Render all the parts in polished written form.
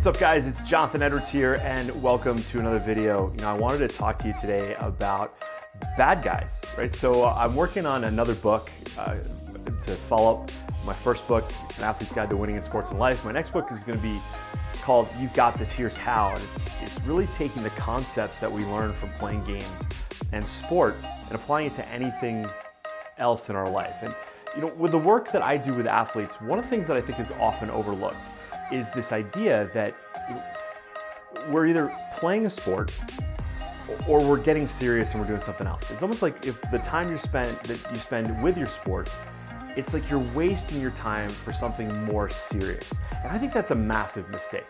What's up guys, it's Jonathan Edwards here and welcome to another video. I wanted to talk to you today about bad guys, right? So I'm working on another book to follow up my first book, An Athlete's Guide to Winning in Sports and Life. My next book is going to be called You've Got This, Here's How. And it's really taking the concepts that we learn from playing games and sport and applying it to anything else in our life. And with the work that I do with athletes, one of the things that I think is often overlooked is this idea that we're either playing a sport or we're getting serious and we're doing something else. It's almost like if the time you spend with your sport, it's like you're wasting your time for something more serious. And I think that's a massive mistake.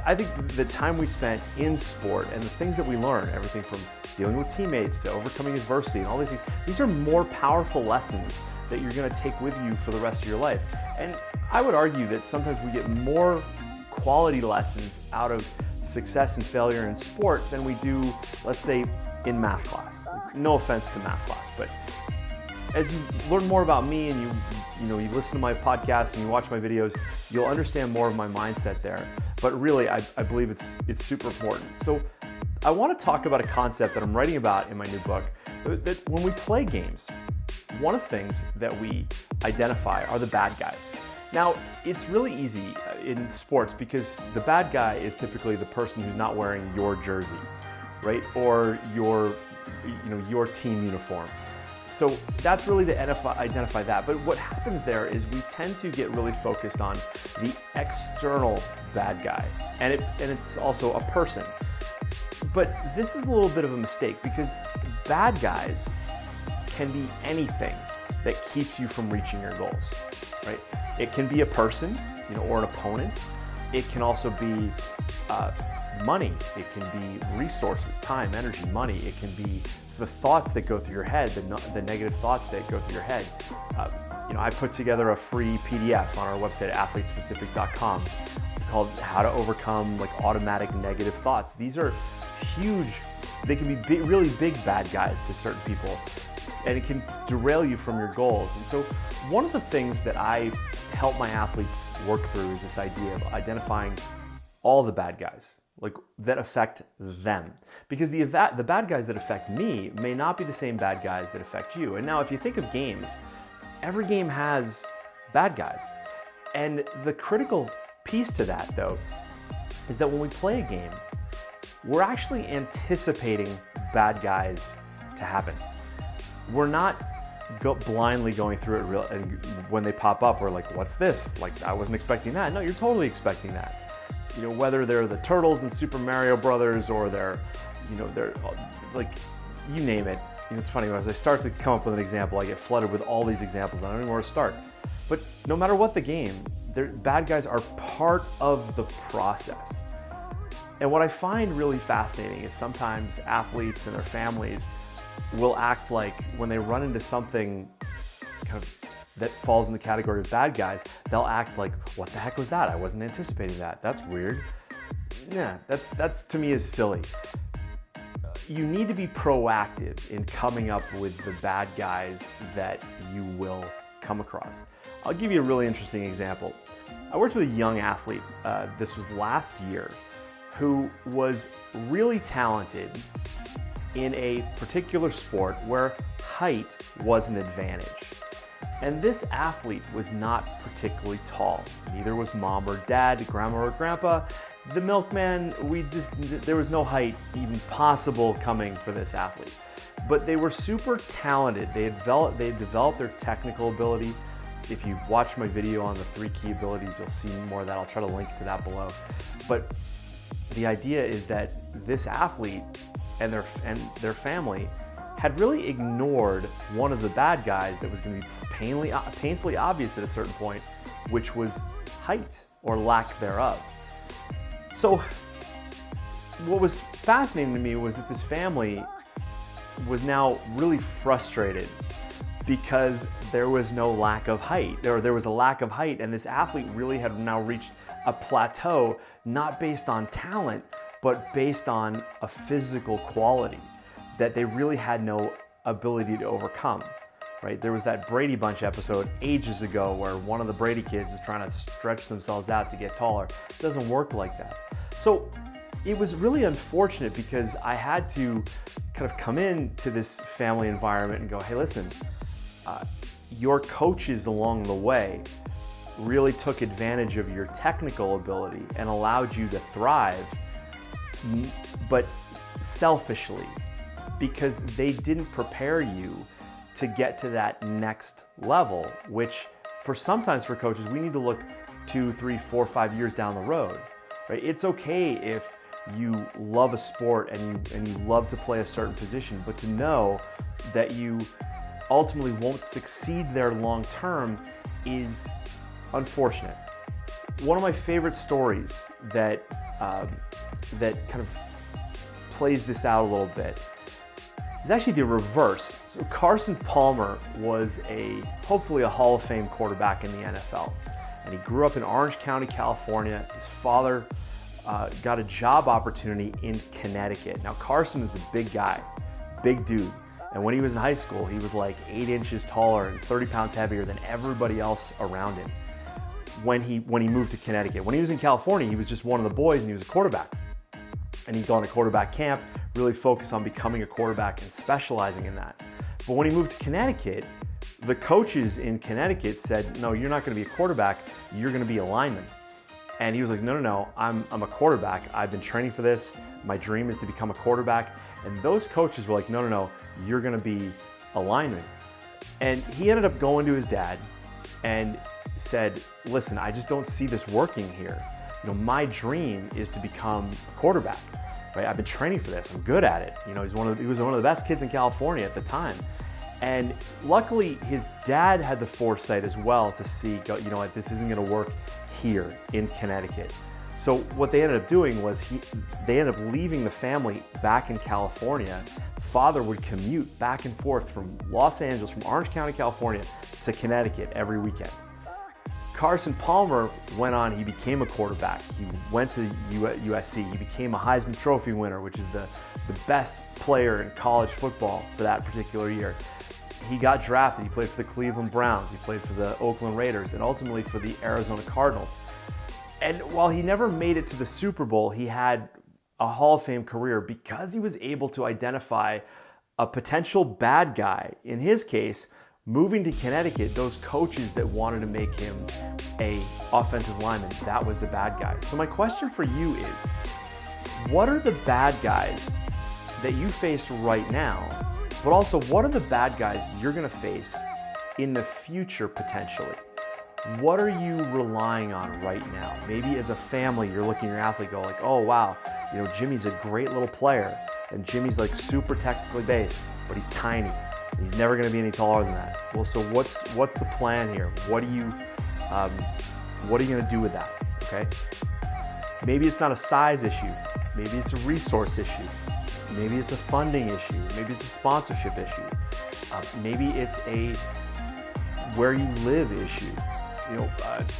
I think the time we spent in sport and the things that we learn, everything from dealing with teammates to overcoming adversity and all these things, these are more powerful lessons that you're gonna take with you for the rest of your life. And I would argue that sometimes we get more quality lessons out of success and failure in sport than we do, let's say, in math class. No offense to math class, but as you learn more about me and you listen to my podcast and you watch my videos, you'll understand more of my mindset there. But really, I believe it's super important. So I want to talk about a concept that I'm writing about in my new book, that when we play games, one of the things that we identify are the bad guys. Now, it's really easy in sports because the bad guy is typically the person who's not wearing your jersey, right? Or your team uniform. So that's really to identify that. But what happens there is we tend to get really focused on the external bad guy. And it's also a person. But this is a little bit of a mistake because bad guys can be anything that keeps you from reaching your goals, right? It can be a person, or an opponent. It can also be money. It can be resources, time, energy, money. It can be the thoughts that go through your head, the negative thoughts that go through your head. I put together a free PDF on our website at athletespecific.com called How to Overcome Automatic Negative Thoughts. These are huge. They can be really big bad guys to certain people, and it can derail you from your goals. And so one of the things that I help my athletes work through is this idea of identifying all the bad guys that affect them. Because the bad guys that affect me may not be the same bad guys that affect you. And now if you think of games, every game has bad guys. And the critical piece to that, though, is that when we play a game, we're actually anticipating bad guys to happen. We're not blindly going through it and when they pop up, we're like, what's this? I wasn't expecting that. No, you're totally expecting that. Whether they're the turtles in Super Mario Brothers or they're you name it. It's funny, as I start to come up with an example, I get flooded with all these examples. I don't even know where to start. But no matter what the game, bad guys are part of the process. And what I find really fascinating is sometimes athletes and their families will act like when they run into something kind of that falls in the category of bad guys, they'll act like, what the heck was that? I wasn't anticipating that. That's weird. Yeah, that's to me is silly. You need to be proactive in coming up with the bad guys that you will come across. I'll give you a really interesting example. I worked with a young athlete, this was last year, who was really talented in a particular sport where height was an advantage. And this athlete was not particularly tall. Neither was mom or dad, grandma or grandpa. The milkman, there was no height even possible coming for this athlete. But they were super talented. They developed their technical ability. If you watch my video on the 3 key abilities, you'll see more of that. I'll try to link to that below. But the idea is that this athlete and their family had really ignored one of the bad guys that was going to be painfully obvious at a certain point, which was height or lack thereof. So what was fascinating to me was that this family was now really frustrated because there was no lack of height, or there was a lack of height, and this athlete really had now reached a plateau, not based on talent, but based on a physical quality that they really had no ability to overcome. right? There was that Brady Bunch episode ages ago where one of the Brady kids was trying to stretch themselves out to get taller. It doesn't work like that. So it was really unfortunate because I had to kind of come into this family environment and go, hey, listen, your coaches along the way really took advantage of your technical ability and allowed you to thrive, but selfishly, because they didn't prepare you to get to that next level, which sometimes for coaches, we need to look 2, 3, 4, 5 years down the road, right? It's okay if you love a sport and you love to play a certain position, but to know that you ultimately won't succeed there long term is unfortunate. One of my favorite stories that kind of plays this out a little bit is actually the reverse. So Carson Palmer was hopefully a Hall of Fame quarterback in the NFL, and he grew up in Orange County, California. His father got a job opportunity in Connecticut. Now Carson is a big guy, big dude. And when he was in high school, he was like 8 inches taller and 30 pounds heavier than everybody else around him. When he moved to Connecticut. When he was in California, he was just one of the boys and he was a quarterback. And he'd gone to quarterback camp, really focused on becoming a quarterback and specializing in that. But when he moved to Connecticut, the coaches in Connecticut said, no, you're not gonna be a quarterback, you're gonna be a lineman. And he was like, no, I'm a quarterback. I've been training for this. My dream is to become a quarterback. And those coaches were like, no, you're gonna be a lineman. And he ended up going to his dad and said, listen, I just don't see this working here. My dream is to become a quarterback, right? I've been training for this, I'm good at it. He was one of the best kids in California at the time. And luckily his dad had the foresight as well to see, you know what, this isn't gonna work here in Connecticut. So what they ended up doing was they ended up leaving the family back in California. Father would commute back and forth from Los Angeles, from Orange County, California to Connecticut every weekend. Carson Palmer went on, he became a quarterback. He went to USC. He became a Heisman Trophy winner, which is the best player in college football for that particular year. He got drafted, he played for the Cleveland Browns, he played for the Oakland Raiders, and ultimately for the Arizona Cardinals. And while he never made it to the Super Bowl, he had a Hall of Fame career because he was able to identify a potential bad guy. In his case, moving to Connecticut, those coaches that wanted to make him an offensive lineman, that was the bad guy. So my question for you is, what are the bad guys that you face right now, but also what are the bad guys you're gonna face in the future potentially? What are you relying on right now? Maybe as a family, you're looking at your athlete, go like, oh wow, Jimmy's a great little player, and Jimmy's like super technically based, but he's tiny. He's never going to be any taller than that. Well, so what's the plan here? What are you going to do with that? Okay. Maybe it's not a size issue. Maybe it's a resource issue. Maybe it's a funding issue. Maybe it's a sponsorship issue. Maybe it's a where you live issue.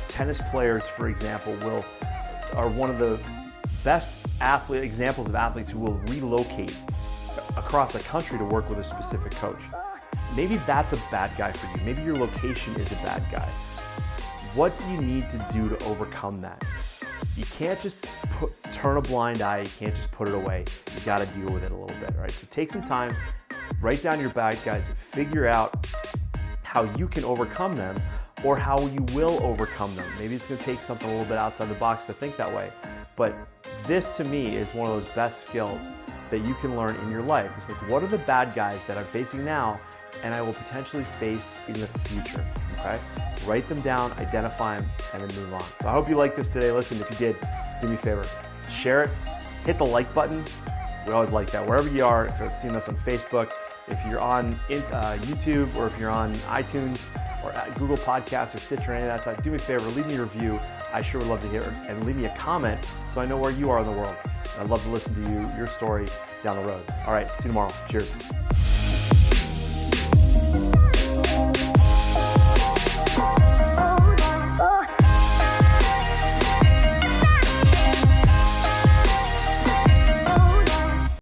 Tennis players, for example, are one of the best examples of athletes who will relocate across a country to work with a specific coach. Maybe that's a bad guy for you. Maybe your location is a bad guy. What do you need to do to overcome that? You can't just turn a blind eye. You can't just put it away. You got to deal with it a little bit, right? So take some time, write down your bad guys, figure out how you can overcome them or how you will overcome them. Maybe it's going to take something a little bit outside the box to think that way. But this to me is one of those best skills that you can learn in your life. It's like, what are the bad guys that I'm facing now and I will potentially face in the future, okay? Write them down, identify them, and then move on. So I hope you liked this today. Listen, if you did, do me a favor, share it, hit the like button. We always like that. Wherever you are, if you're seeing us on Facebook, if you're on YouTube, or if you're on iTunes, or Google Podcasts, or Stitcher, or any of that stuff, do me a favor, leave me a review. I sure would love to hear it. And leave me a comment so I know where you are in the world. I'd love to listen to your story down the road. All right, see you tomorrow. Cheers.